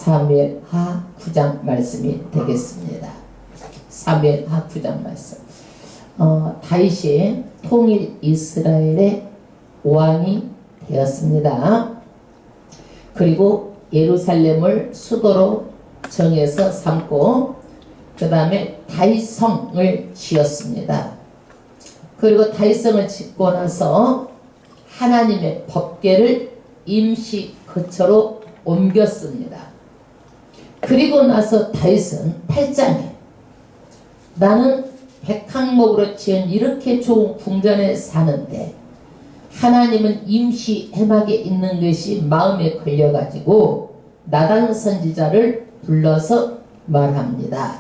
사무엘하 9장 말씀이 되겠습니다. 사무엘하 9장 말씀. 다윗이 통일 이스라엘의 왕이 되었습니다. 그리고 예루살렘을 수도로 정해서 삼고 그 다음에 다윗성을 지었습니다. 그리고 다윗성을 짓고 나서 하나님의 법궤를 임시 거처로 옮겼습니다. 그리고 나서 다윗은 8장에 나는 백항목으로 지은 이렇게 좋은 궁전에 사는데 하나님은 임시 해막에 있는 것이 마음에 걸려가지고 나단 선지자를 불러서 말합니다.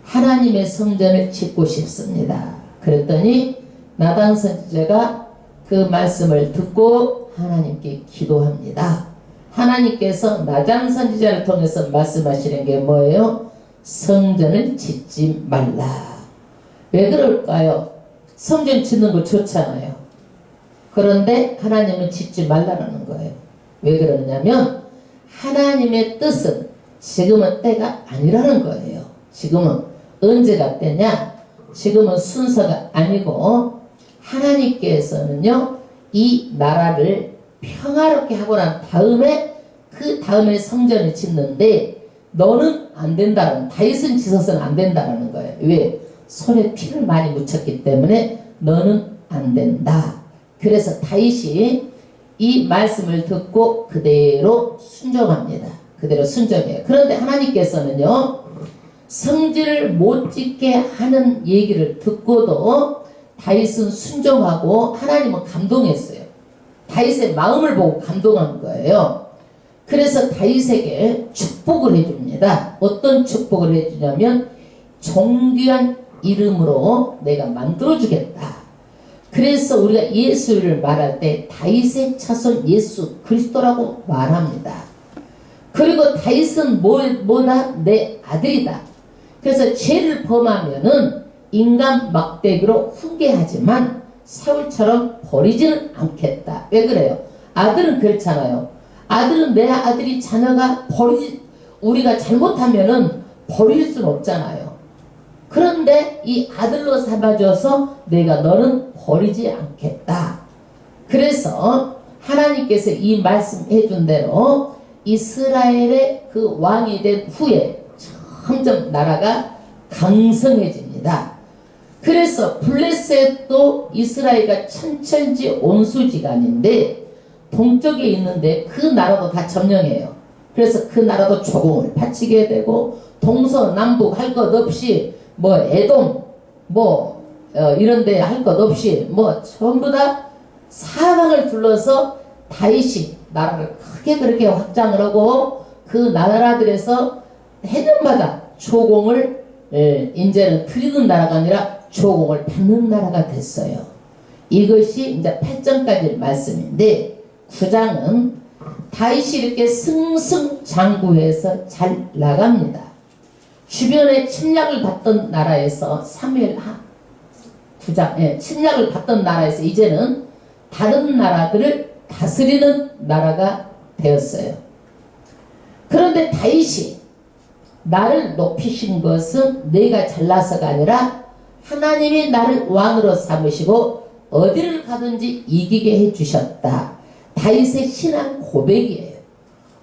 하나님의 성전을 짓고 싶습니다. 그랬더니 나단 선지자가 그 말씀을 듣고 하나님께 기도합니다. 하나님께서 나단 선지자를 통해서 말씀하시는 게 뭐예요? 성전을 짓지 말라. 왜 그럴까요? 성전 짓는 거 좋잖아요. 그런데 하나님은 짓지 말라는 거예요. 왜 그러냐면 하나님의 뜻은 지금은 때가 아니라는 거예요. 지금은 언제가 때냐? 지금은 순서가 아니고 하나님께서는요 이 나라를 평화롭게 하고 난 다음에 그 다음에 성전을 짓는데 너는 안 된다는, 다윗은 짓어서는 안 된다는 거예요. 왜? 손에 피를 많이 묻혔기 때문에 너는 안 된다. 그래서 다윗이 이 말씀을 듣고 그대로 순종합니다. 그대로 순종해요. 그런데 하나님께서는요 성전을 못 짓게 하는 얘기를 듣고도 다윗은 순종하고 하나님은 감동했어요. 다윗의 마음을 보고 감동한 거예요. 그래서 다윗에게 축복을 해줍니다. 어떤 축복을 해주냐면 존귀한 이름으로 내가 만들어주겠다. 그래서 우리가 예수를 말할 때 다윗의 자손 예수 그리스도라고 말합니다. 그리고 다윗은 뭐다? 내 아들이다. 그래서 죄를 범하면은 인간 막대기로 훈계하지만 사울처럼 버리지는 않겠다. 왜 그래요? 아들은 그렇잖아요. 아들은 내 아들이 자녀가 우리가 잘못하면은 버릴 수는 없잖아요. 그런데 이 아들로 삼아줘서 내가 너는 버리지 않겠다. 그래서 하나님께서 이 말씀해 준 대로 이스라엘의 그 왕이 된 후에 점점 나라가 강성해집니다. 그래서 블레셋도 이스라엘과 천천지 온수지간인데 동쪽에 있는데 그 나라도 다 점령해요. 그래서 그 나라도 조공을 바치게 되고 동서남북 할 것 없이 뭐 에돔 이런 데 할 것 없이 전부 다 사방을 둘러서 다윗이 나라를 크게 그렇게 확장을 하고 그 나라들에서 해년마다 조공을 이제는 드리는 나라가 아니라 조공을 받는 나라가 됐어요. 이것이 이제 8장까지 말씀인데 9장은 다윗이 이렇게 승승장구해서 잘 나갑니다. 주변에 침략을 받던 나라에서 사무엘하 9장 침략을 받던 나라에서 이제는 다른 나라들을 다스리는 나라가 되었어요. 그런데 다윗이 나를 높이신 것은 내가 잘나서가 아니라 하나님이 나를 왕으로 삼으시고 어디를 가든지 이기게 해주셨다. 다윗의 신앙 고백이에요.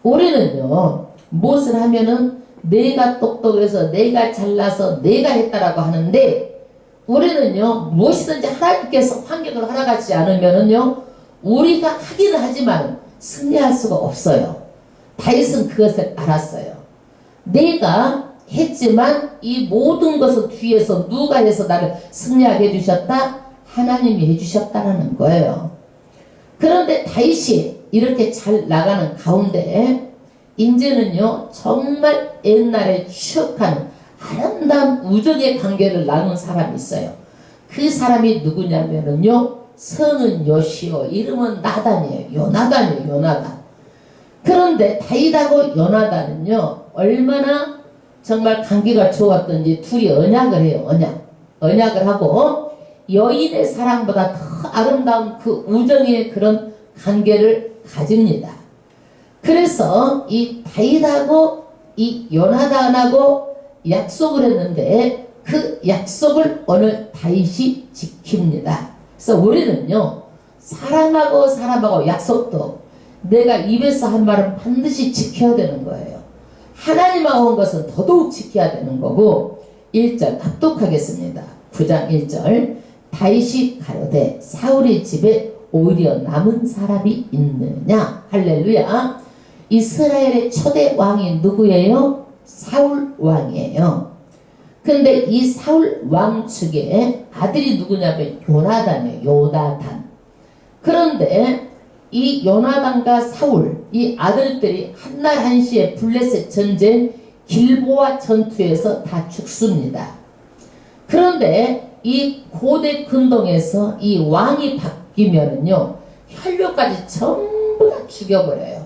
우리는요 무엇을 하면은 내가 똑똑해서 내가 잘나서 내가 했다라고 하는데 우리는요 무엇이든지 하나님께서 환경을 허락하지 않으면은요 우리가 하기는 하지만 승리할 수가 없어요. 다윗은 그것을 알았어요. 내가 했지만 이 모든 것을 뒤에서 누가 해서 나를 승리하게 해주셨다? 하나님이 해주셨다라는 거예요. 그런데 다윗이 이렇게 잘 나가는 가운데 이제는요 정말 옛날에 추억하는 아름다운 우정의 관계를 나눈 사람이 있어요. 그 사람이 누구냐면은요 성은 요시오, 이름은 나단이에요. 요나단. 그런데 다윗하고 요나단은요 얼마나 정말 관계가 좋았던지 둘이 언약을 해요. 언약을 하고 여인의 사랑보다 더 아름다운 그 우정의 그런 관계를 가집니다. 그래서 이 다윗하고 이 요나단하고 약속을 했는데 그 약속을 오늘 다윗이 지킵니다. 그래서 우리는요, 사람하고 약속도 내가 입에서 한 말은 반드시 지켜야 되는 거예요. 하나님하고 한 것은 더더욱 지켜야 되는 거고. 1절 합독하겠습니다. 9장 1절 다윗이 가로되 사울의 집에 오히려 남은 사람이 있느냐. 할렐루야. 이스라엘의 초대 왕이 누구예요? 사울 왕이에요. 근데 이 사울 왕 측에 아들이 누구냐면 요나단이에요. 요나단. 그런데 이 요나단과 사울, 이 아들들이 한날 한시에 블레셋 전쟁 길보아 전투에서 다 죽습니다. 그런데 이 고대 근동에서 이 왕이 바뀌면은요, 혈류까지 전부 다 죽여버려요.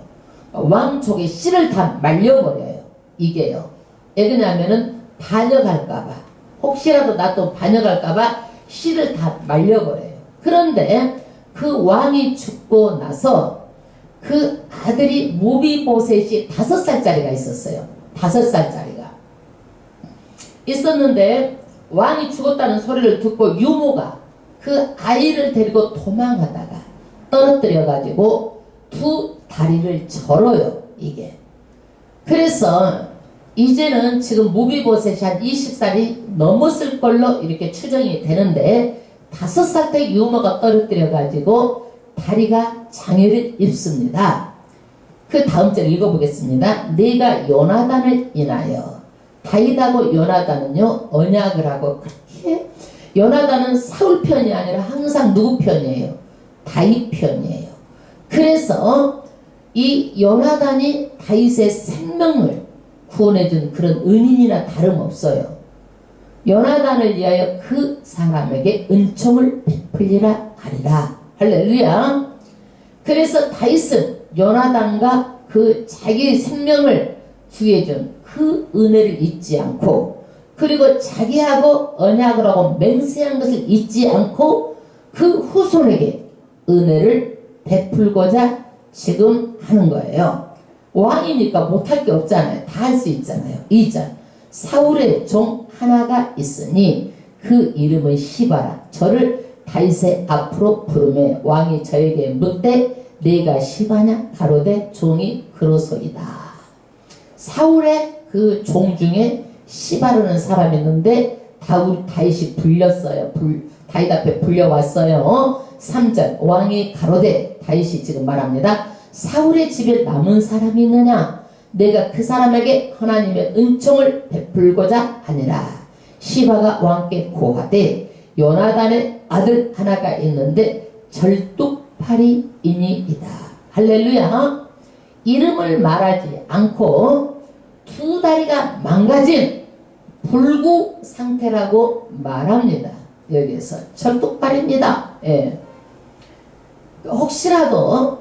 왕족의 씨를 다 말려버려요. 이게요. 왜 그러냐면은 반역할까봐, 혹시라도 나 또 반역할까봐 씨를 다 말려버려요. 그런데 그 왕이 죽고 나서 그 아들이 무비보셋이 5살짜리가 있었어요. 5살짜리가 있었는데 왕이 죽었다는 소리를 듣고 유모가 그 아이를 데리고 도망하다가 떨어뜨려 가지고 2 다리를 절어요. 이게. 그래서 이제는 지금 무비보셋이 한 20살이 넘었을 걸로 이렇게 추정이 되는데 5살 때 유모가 떨어뜨려 가지고 다리가 장애를 입습니다. 그 다음 절 읽어보겠습니다. 네가 요나단을 인하여. 다윗하고 요나단은요, 언약을 하고, 그렇게 요나단은 사울 편이 아니라 항상 누구 편이에요? 다윗 편이에요. 그래서 이 요나단이 다윗의 생명을 구원해준 그런 은인이나 다름없어요. 요나단을 위하여 그 사람에게 은총을 베풀리라 하리라. 할렐루야. 그래서 다윗은 요나단과 그 자기의 생명을 구해준 그 은혜를 잊지 않고, 그리고 자기하고 언약을 하고 맹세한 것을 잊지 않고 그 후손에게 은혜를 베풀고자 지금 하는 거예요. 왕이니까 못할 게 없잖아요. 다 할 수 있잖아요. 2절 사울의 종 하나가 있으니 그 이름은 시바라. 저를 다윗의 앞으로 부르매 왕이 저에게 묻되 네가 시바냐? 가로되 종이 그로소이다. 사울의 그 종 중에 시바라는 사람이 있는데 다윗이 불렸어요. 다윗 앞에 불려왔어요. 3절 왕이 가로되, 다윗이 지금 말합니다. 사울의 집에 남은 사람이 있느냐? 내가 그 사람에게 하나님의 은총을 베풀고자 하니라. 시바가 왕께 고하되 요나단의 아들 하나가 있는데 절뚝파리이니이다. 할렐루야. 이름을 말하지 않고 2 다리가 망가진 불구 상태라고 말합니다. 여기에서 절뚝발입니다. 예. 혹시라도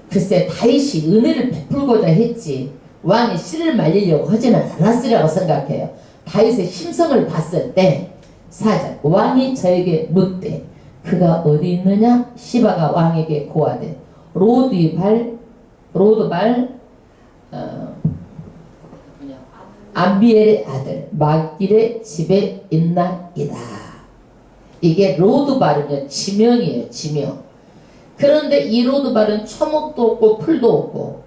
글쎄 다윗이 은혜를 베풀고자 했지 왕이 씨를 말리려고 하지는 않았으리라고 생각해요. 다윗의 심성을 봤을 때 4절 왕이 저에게 묻되 그가 어디 있느냐? 시바가 왕에게 고하되 로드발 암비엘의 아들 마길의 집에 있나이다. 이게 로드발은요, 지명이에요. 지명. 그런데 이 로드발은 초목도 없고 풀도 없고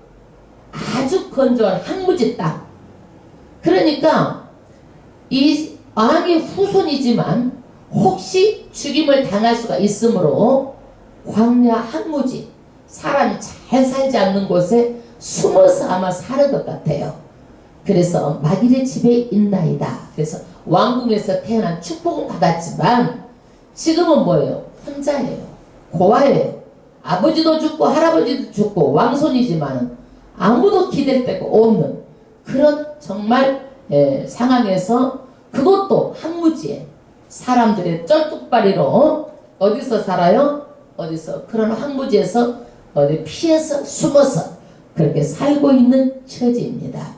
아주 건조한 황무지 땅. 그러니까 이 왕의 후손이지만 혹시 죽임을 당할 수가 있으므로 광야 황무지, 사람이 잘 살지 않는 곳에 숨어서 아마 사는 것 같아요. 그래서 마길의 집에 있나이다. 그래서 왕궁에서 태어난 축복은 받았지만 지금은 뭐예요? 혼자예요. 고아예요. 아버지도 죽고 할아버지도 죽고 왕손이지만 아무도 기댈 데가 없는 그런 정말 상황에서, 그것도 황무지에 사람들의 쩔뚝발이로 어디서 살아요? 어디서 그런 황무지에서 어디 피해서 숨어서 그렇게 살고 있는 처지입니다.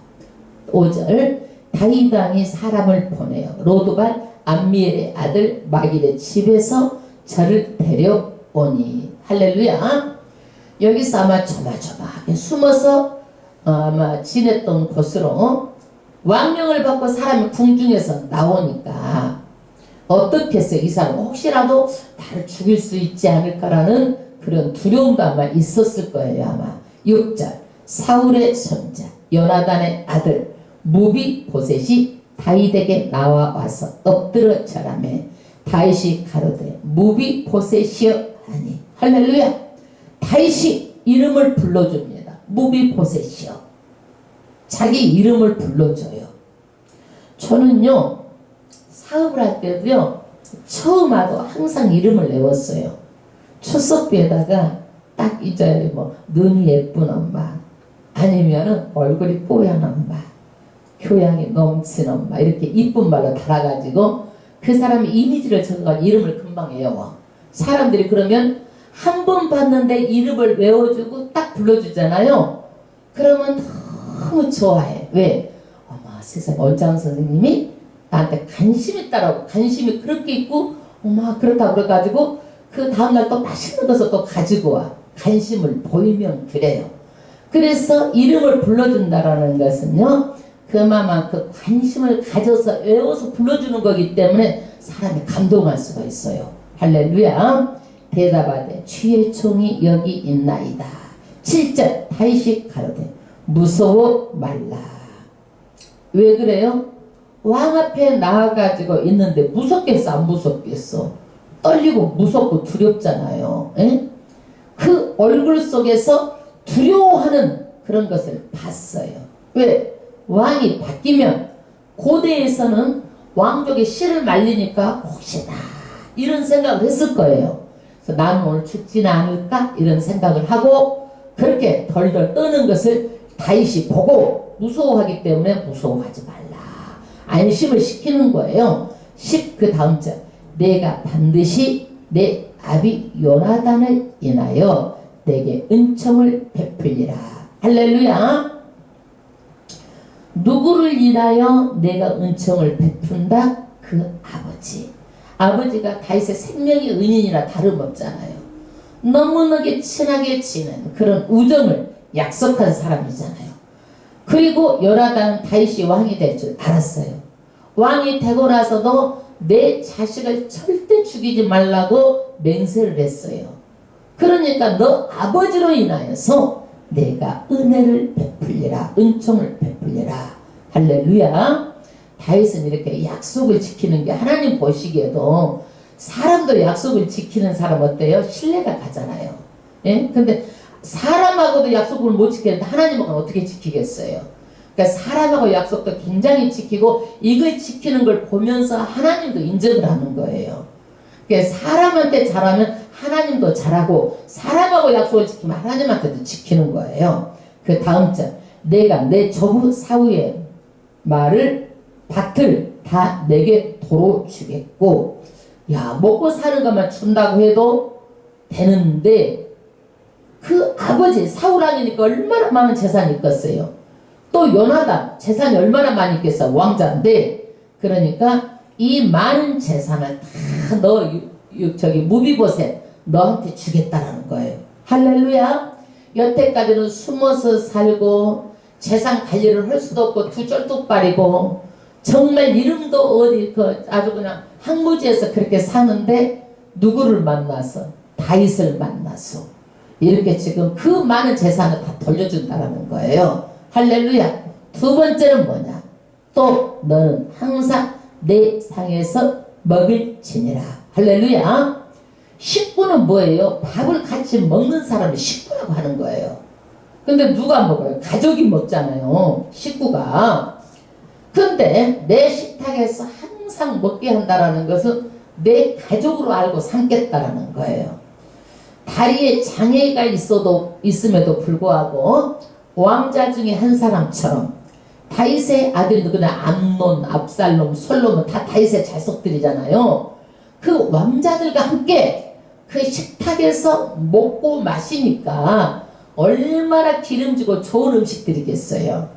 5절 다윗 왕이 사람을 보내요. 로드발 암미엘의 아들 마길의 집에서 저를 데려오니. 할렐루야. 여기서 아마 조마조마하게 숨어서 아마 지냈던 곳으로 왕명을 받고 사람이 궁중에서 나오니까 어떻게 했어요? 이 사람 혹시라도 나를 죽일 수 있지 않을까라는 그런 두려움도 아마 있었을 거예요. 아마 6절 사울의 손자 요나단의 아들 무비보셋이 다윗에게 나와 와서 엎드려 절하매 다윗이 가로되 무비보셋이여 하니 할렐루야. 다윗이 이름을 불러줍니다. 무비보셋이여. 자기 이름을 불러줘요. 저는요 사업을 할 때도요 처음 와도 항상 이름을 외웠어요. 출석부에다가 딱 이제 뭐 눈이 예쁜 엄마 아니면은 얼굴이 뽀얀 엄마 교양이 넘치는 엄마 이렇게 이쁜 말로 달아가지고 그 사람의 이미지를 적어가지고 이름을 금방 외워. 사람들이 그러면 한 번 봤는데 이름을 외워주고 딱 불러주잖아요. 그러면 너무 좋아해. 왜? 어머 세상에 원장 선생님이 나한테 관심 있다라고 관심이 그렇게 있고 어머 그렇다고 그래가지고 그 다음날 또 맛있는 것을 또 가지고 와. 관심을 보이면 그래요. 그래서 이름을 불러준다라는 것은요 그만큼 관심을 가져서 외워서 불러주는 거기 때문에 사람이 감동할 수가 있어요. 할렐루야. 대답하되 주의 종이 여기 있나이다. 7절 다윗이 가로되 무서워 말라. 왜 그래요? 왕 앞에 나와가지고 있는데 무섭겠어 안 무섭겠어? 떨리고 무섭고 두렵잖아요. 에? 그 얼굴 속에서 두려워하는 그런 것을 봤어요. 왜? 왕이 바뀌면 고대에서는 왕족의 씨를 말리니까 혹시나 이런 생각을 했을 거예요. 그래서 나는 오늘 죽지는 않을까 이런 생각을 하고 그렇게 덜덜 떠는 것을 다윗이 보고 무서워하기 때문에 무서워하지 말라. 안심을 시키는 거예요. 10 그 다음 절 내가 반드시 내 아비 요나단을 인하여 내게 은총을 베풀리라. 할렐루야. 누구를 인하여 내가 은총을 베푼다? 그 아버지. 아버지가 다윗의 생명의 은인이라 다름없잖아요. 너무나게 친하게 지낸 그런 우정을 약속한 사람이잖아요. 그리고 요나단 다윗이 왕이 될 줄 알았어요. 왕이 되고 나서도 내 자식을 절대 죽이지 말라고 맹세를 했어요. 그러니까 너 아버지로 인하여서 내가 은혜를 베풀리라. 은총을 베풀리라. 할렐루야. 다윗은 이렇게 약속을 지키는 게 하나님 보시기에도 사람도 약속을 지키는 사람 어때요? 신뢰가 가잖아요. 예? 근데 사람하고도 약속을 못 지키는데 하나님하고는 어떻게 지키겠어요? 그러니까 사람하고 약속도 굉장히 지키고 이걸 지키는 걸 보면서 하나님도 인정을 하는 거예요. 그러니까 사람한테 잘하면 하나님도 잘하고 사람하고 약속을 지키면 하나님한테도 지키는 거예요. 그 다음 절 내가 내 조부 사울의 말을 밭을 다 내게 도로 주겠고 야 먹고 사는 것만 준다고 해도 되는데 그 아버지 사울 왕이니까 얼마나 많은 재산이 있겠어요. 또 요나단 재산이 얼마나 많이 있겠어. 왕자인데 그러니까 이 많은 재산을 다 너 저기 무비보셋 너한테 주겠다라는 거예요. 할렐루야. 여태까지는 숨어서 살고 재산 관리를 할 수도 없고 두 쩔뚝발이고 정말 이름도 어디 그 아주 그냥 항무지에서 그렇게 사는데 누구를 만나서 다윗을 만나서 이렇게 지금 그 많은 재산을 다 돌려준다라는 거예요. 할렐루야. 두 번째는 뭐냐? 또 너는 항상 내 상에서 먹을지니라. 할렐루야. 식구는 뭐예요? 밥을 같이 먹는 사람을 식구라고 하는 거예요. 근데 누가 먹어요? 가족이 먹잖아요. 식구가. 근데 내 식탁에서 항상 먹게 한다라는 것은 내 가족으로 알고 삼겠다라는 거예요. 다리에 장애가 있음에도 불구하고 왕자 중에 한 사람처럼 다윗의 아들이 누구나 암논, 압살롬, 솔로몬 다 다윗의 자손들이잖아요. 그 왕자들과 함께 그 식탁에서 먹고 마시니까 얼마나 기름지고 좋은 음식들이겠어요.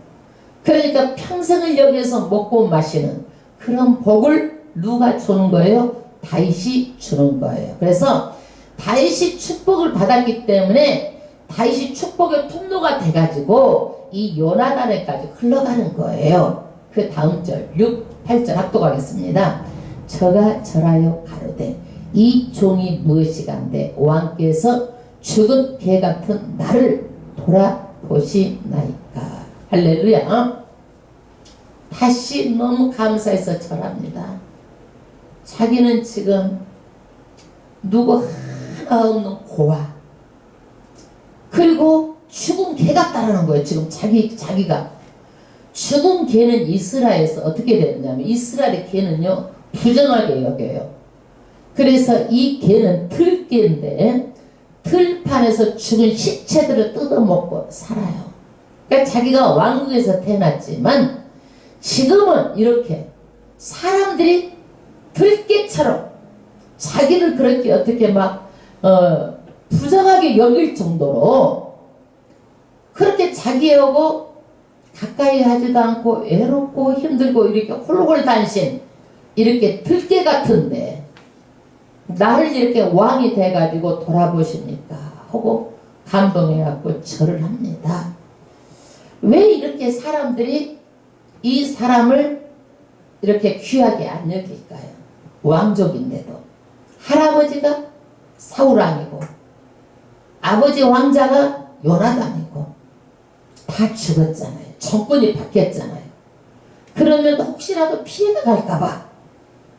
그러니까 평생을 여기에서 먹고 마시는 그런 복을 누가 주는 거예요? 다윗이 주는 거예요. 그래서 다윗이 축복을 받았기 때문에 다윗이 축복의 통로가 돼가지고 이 요나단에까지 흘러가는 거예요. 그 다음 절 6, 8절 합독하겠습니다. 저가 절하여 가로되 이 종이 무엇이간데 왕께서 죽은 개 같은 나를 돌아보시나이까. 할렐루야. 다시 너무 감사해서 절합니다. 자기는 지금 누구 하나 없는 고아, 그리고 죽은 개 같다라는 거예요. 지금 자기가 죽은 개는 이스라엘에서 어떻게 되느냐면, 이스라엘의 개는요 부정하게 여겨요. 그래서 이 개는 들개인데 들판에서 죽은 시체들을 뜯어먹고 살아요. 그러니까 자기가 왕국에서 태어났지만 지금은 이렇게 사람들이 들개처럼 자기를 그렇게 어떻게 막 부정하게 여길 정도로 그렇게 자기하고 가까이 하지도 않고 외롭고 힘들고 이렇게 홀홀 단신, 이렇게 들개 같은데 나를 이렇게 왕이 돼가지고 돌아보십니까 하고 감동해갖고 절을 합니다. 왜 이렇게 사람들이 이 사람을 이렇게 귀하게 안 여길까요? 왕족인데도. 할아버지가 사울왕이고 아버지 왕자가 요나단이고 다 죽었잖아요. 정권이 바뀌었잖아요. 그러면 혹시라도 피해가 갈까봐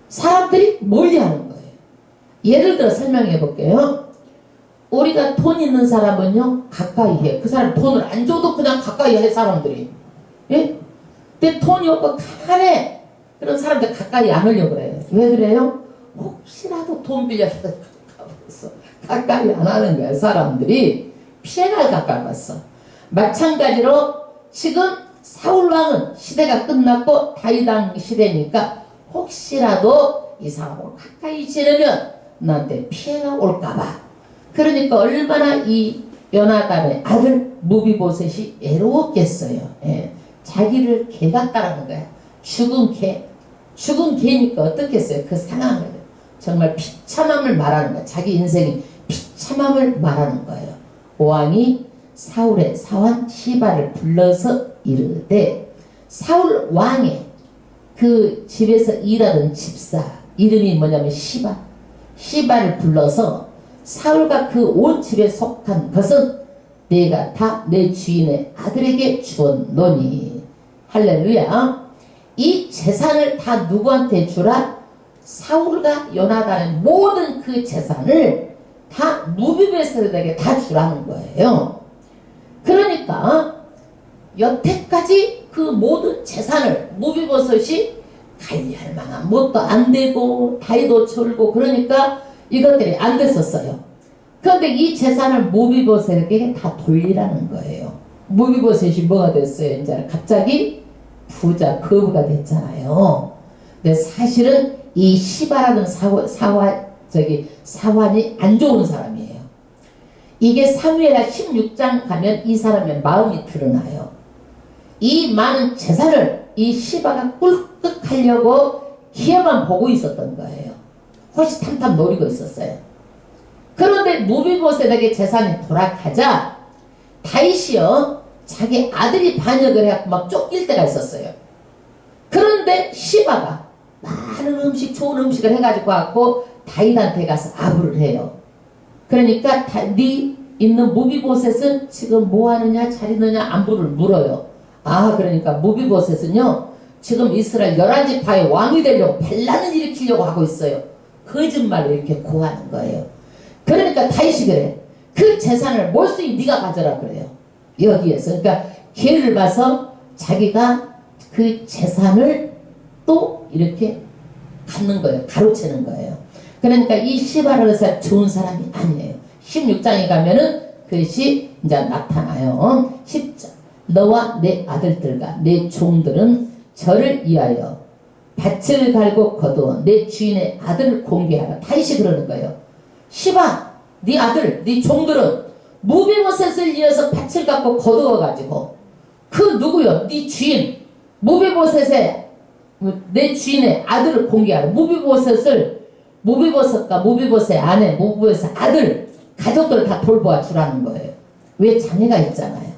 사람들이 멀리하는 거예요. 예를 들어 설명해 볼게요. 우리가 돈 있는 사람은요 가까이 해. 그 사람 돈을 안 줘도 그냥 가까이 해, 사람들이. 예? 근데 돈이 없고 가난해. 그런 사람들 가까이 안 하려고 그래요. 왜 그래요? 혹시라도 돈 빌려서 가까이 안 하는 거야. 사람들이 피해갈 가까이 봤어. 마찬가지로 지금 사울왕은 시대가 끝났고 다윗왕 시대니까 혹시라도 이 사람을 가까이 지내면 나한테 피해가 올까봐. 그러니까 얼마나 이 요나단의 아들 무비보셋이 외로웠겠어요. 예. 자기를 개 같다라는 거야. 죽은 개. 죽은 개니까 어떻겠어요? 그 상황을 정말 비참함을 말하는 거야. 자기 인생이 비참함을 말하는 거예요. 왕이 사울의 사환 시바를 불러서 이르되, 사울 왕의 그 집에서 일하던 집사 이름이 뭐냐면 시바를 불러서 사울과 그 온 집에 속한 것은 내가 다 내 주인의 아들에게 주었노니. 할렐루야. 이 재산을 다 누구한테 주라? 사울과 요나단의 모든 그 재산을 다 무비보셋에게 다 주라는 거예요. 그러니까 여태까지 그 모든 재산을 무비보셋이 관리할 만한 뭣도 안 되고 다이도 절고 그러니까 이것들이 안 됐었어요. 그런데 이 재산을 무비보셋에게 다 돌리라는 거예요. 무비보셋이 뭐가 됐어요? 이제 갑자기 부자 거부가 됐잖아요. 근데 사실은 이 시바라는 사환이 안 좋은 사람이에요. 이게 사무엘하 16장 가면 이 사람의 마음이 드러나요. 이 많은 재산을 이 시바가 꿀꺽하려고 기회만 보고 있었던 거예요. 호시탐탐 노리고 있었어요. 그런데 무비보셋에게 재산이 돌아가자 다윗이요 자기 아들이 반역을 해갖고 막 쫓길 때가 있었어요. 그런데 시바가 많은 음식, 좋은 음식을 해가지고 갖고 다윗한테 가서 아부를 해요. 그러니까 네 있는 무비보셋은 지금 뭐하느냐 잘 있느냐 안부를 물어요. 아, 그러니까 무비보셋은요 지금 이스라엘 11지파의 왕이 되려고 반란을 일으키려고 하고 있어요. 거짓말을 이렇게 고하는 거예요. 그러니까 다윗이 그래. 그 재산을 몰수히 네가 가져라 그래요. 여기에서. 그러니까 기회를 봐서 자기가 그 재산을 또 이렇게 갖는 거예요. 가로채는 거예요. 그러니까 이 시바라는 사람 좋은 사람이 아니에요. 16장에 가면은 그것이 이제 나타나요. 10장. 너와 내 아들들과 내 종들은 저를 위하여 밭을 갈고 거두어 내 주인의 아들을 공개하라. 다윗이 그러는 거예요. 시바, 네 아들, 네 종들은 무비보셋을 이어서 밭을 갖고 거두어가지고 그 누구요? 네 주인 무비보셋의 내 주인의 아들을 공개하라. 무비보셋과 무비보셋의 아내, 무비보셋의 아들, 가족들을 다 돌보아 주라는 거예요. 왜? 장애가 있잖아요.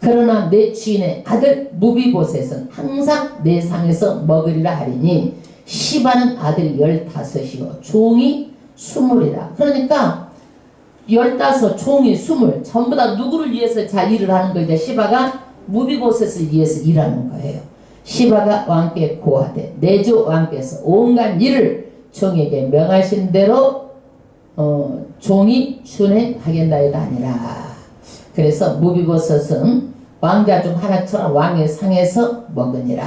그러나 내 주인의 아들 무비보셋은 항상 내 상에서 먹으리라 하리니 시바는 아들이 15이요 종이 20이라. 그러니까 15 종이 20 전부 다 누구를 위해서 자 일을 하는 거죠? 시바가 무비보셋을 위해서 일하는 거예요. 시바가 왕께 고하되 내 주 왕께서 온갖 일을 종에게 명하신 대로 종이 준행하겠나이다 아니라. 그래서 무비보셋은 왕자 중 하나처럼 왕의 상에서 먹으니라.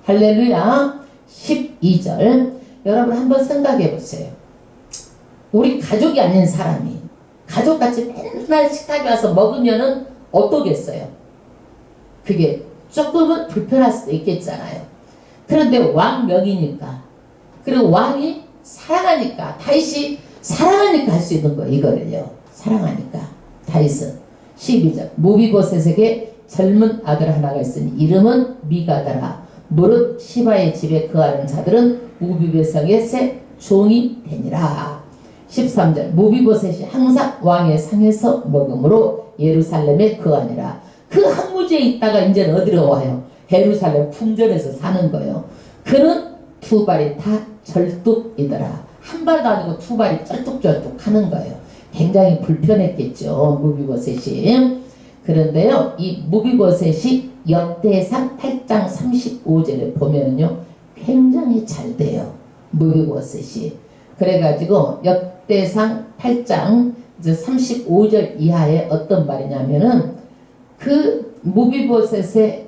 할렐루야. 12절 여러분 한번 생각해 보세요. 우리 가족이 아닌 사람이 가족같이 맨날 식탁에 와서 먹으면은 어떠겠어요? 그게 조금은 불편할 수도 있겠잖아요. 그런데 왕명이니까 그리고 왕이 사랑하니까 다윗이 사랑하니까 할 수 있는 거예요. 이거를요. 사랑하니까. 다윗은 12절 무비보셋에게 젊은 아들 하나가 있으니 이름은 미가다라. 무릇 시바의 집에 거하는 자들은 무비보셋의 종이 되니라. 13절 무비보셋이 항상 왕의 상에서 먹음으로 예루살렘에 거하니라. 그 항무지에 있다가 이제는 어디로 와요? 예루살렘 궁전에서 사는 거예요. 그는 두 발이 다 절뚝이더라. 한 발도 아니고 두 발이 쩔뚝쩔뚝 하는 거예요. 굉장히 불편했겠죠. 무비보셋이. 그런데요. 이 무비보셋이 역대상 8장 35절에 보면은요. 굉장히 잘 돼요. 무비보셋이. 그래가지고 역대상 8장 35절 이하에 어떤 말이냐면은 그 무비보셋의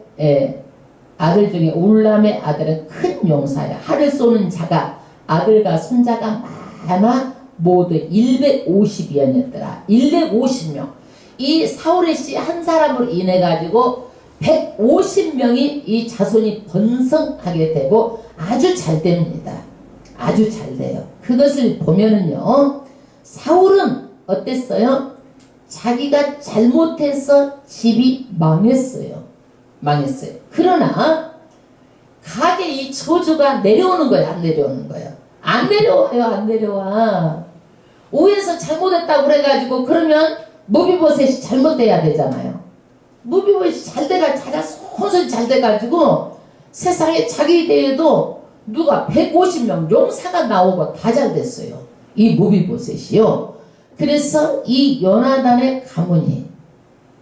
아들 중에 울람의 아들은 큰 용사야. 활을 쏘는 자가 아들과 손자가 많아 모두 150이었더라. 150명. 이 사울의 씨 한 사람으로 인해 가지고 150명이 이 자손이 번성하게 되고 아주 잘 됩니다. 아주 잘 돼요. 그것을 보면은요. 사울은 어땠어요? 자기가 잘못해서 집이 망했어요. 망했어요. 그러나 가게 이 저주가 내려오는 거예요. 안 내려오는 거예요. 안 내려와요. 안 내려와. 위에서 잘못했다고 그래가지고 그러면 무비보셋이 잘못돼야 되잖아요. 무비보셋이 잘 돼가 자기가 손손 잘 돼가지고 세상에 자기 대에도 누가 150명 용사가 나오고 다 잘 됐어요. 이 무비보셋이요. 그래서 이 요나단의 가문이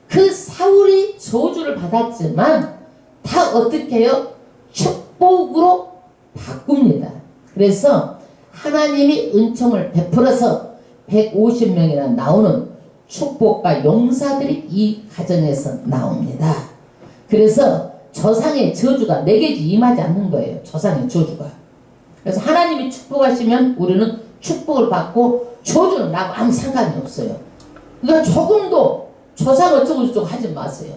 그 사울이 저주를 받았지만 다 어떻게 해요? 축복으로 바꿉니다. 그래서 하나님이 은총을 베풀어서 150명이나 나오는 축복과 용사들이 이 가정에서 나옵니다. 그래서 조상의 저주가 내게 임하지 않는 거예요. 조상의 저주가. 그래서 하나님이 축복하시면 우리는 축복을 받고 저주는 나하고 아무 상관이 없어요. 그러니까 조금도 조상 어쩌고저쩌고 하지 마세요.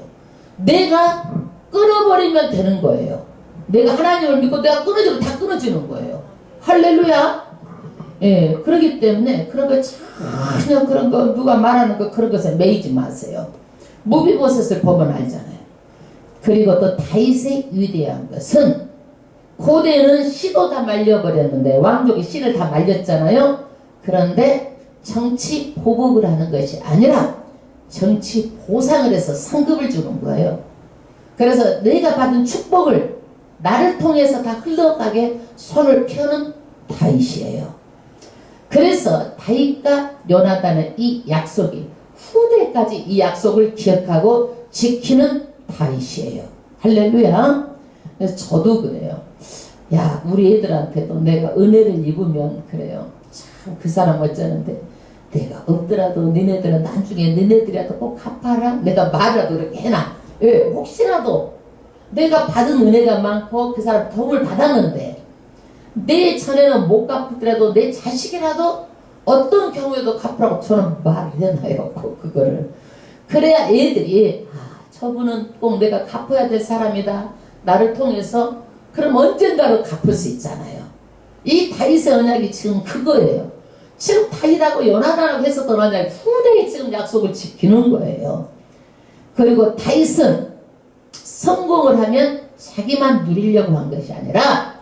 내가 끊어버리면 되는 거예요. 내가 하나님을 믿고 내가 끊어지면 다 끊어지는 거예요. 할렐루야. 예, 그렇기 때문에 그런 거 전혀 그런 거 누가 말하는 거 그런 것에 매이지 마세요. 무비보셋을 보면 알잖아요. 그리고 또 다윗의 위대한 것은 고대에는 씨도 다 말려버렸는데 왕족이 씨를 다 말렸잖아요. 그런데 정치 보복을 하는 것이 아니라 정치 보상을 해서 상급을 주는 거예요. 그래서 내가 받은 축복을 나를 통해서 다 흘러가게 손을 펴는 다윗이에요. 그래서 다윗과 요나단의 이 약속이 후대까지 이 약속을 기억하고 지키는 다윗이에요. 할렐루야. 그래서 저도 그래요. 야, 우리 애들한테도 내가 은혜를 입으면 그래요. 참 그 사람 어쩌는데 내가 없더라도 니네들은 나중에 니네들이라도 꼭 갚아라. 내가 말이라도 그렇게 해놔. 왜? 혹시라도 내가 받은 은혜가 많고 그 사람 도움을 받았는데 내 전에는 못 갚더라도 내 자식이라도 어떤 경우에도 갚으라고 저는 말을 해놔요. 그거를. 그래야 애들이 저분은 꼭 내가 갚아야 될 사람이다. 나를 통해서 그럼 언젠가로 갚을 수 있잖아요. 이 다윗의 언약이 지금 그거예요. 지금 다윗하고 요나단하고 했었던 언약이 후대에 지금 약속을 지키는 거예요. 그리고 다윗은 성공을 하면 자기만 누리려고 한 것이 아니라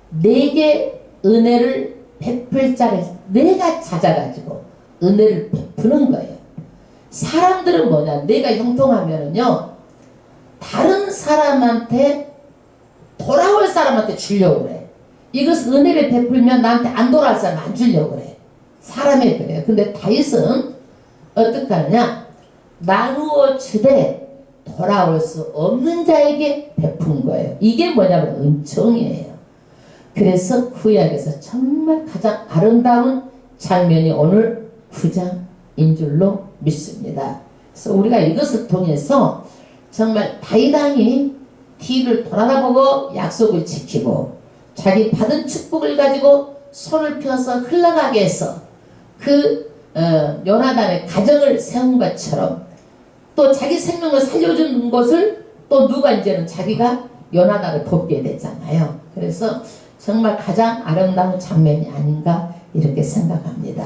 내게 은혜를 베풀 자를 내가 찾아가지고 은혜를 베푸는 거예요. 사람들은 뭐냐? 내가 형통하면은요 다른 사람한테 돌아올 사람한테 주려고 그래. 이것을 은혜를 베풀면 나한테 안 돌아올 사람 안 주려고 그래. 사람이 그래요. 근데 다윗은 어떻게 하느냐? 나누어 주되 돌아올 수 없는 자에게 베푼 거예요. 이게 뭐냐면 은총이에요. 그래서 구약에서 정말 가장 아름다운 장면이 오늘 9장인 줄로 믿습니다. 그래서 우리가 이것을 통해서 정말 다윗 왕이 뒤를 돌아다보고 약속을 지키고 자기 받은 축복을 가지고 손을 펴서 흘러가게 해서 그 요나단의 가정을 세운 것처럼 또 자기 생명을 살려준 것을 또 누가 이제는 자기가 요나단을 돕게 됐잖아요. 그래서 정말 가장 아름다운 장면이 아닌가 이렇게 생각합니다.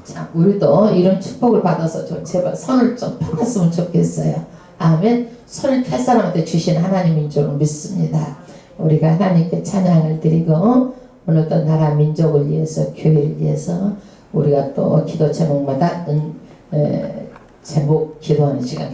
자, 우리도 이런 축복을 받아서 좀 제발 손을 좀 펴봤으면 좋겠어요. 아멘. 손을 펼 사람한테 주신 하나님인 줄 믿습니다. 우리가 하나님께 찬양을 드리고 오늘도 나라 민족을 위해서 교회를 위해서 우리가 또 기도 제목마다 제목 기도하는 시간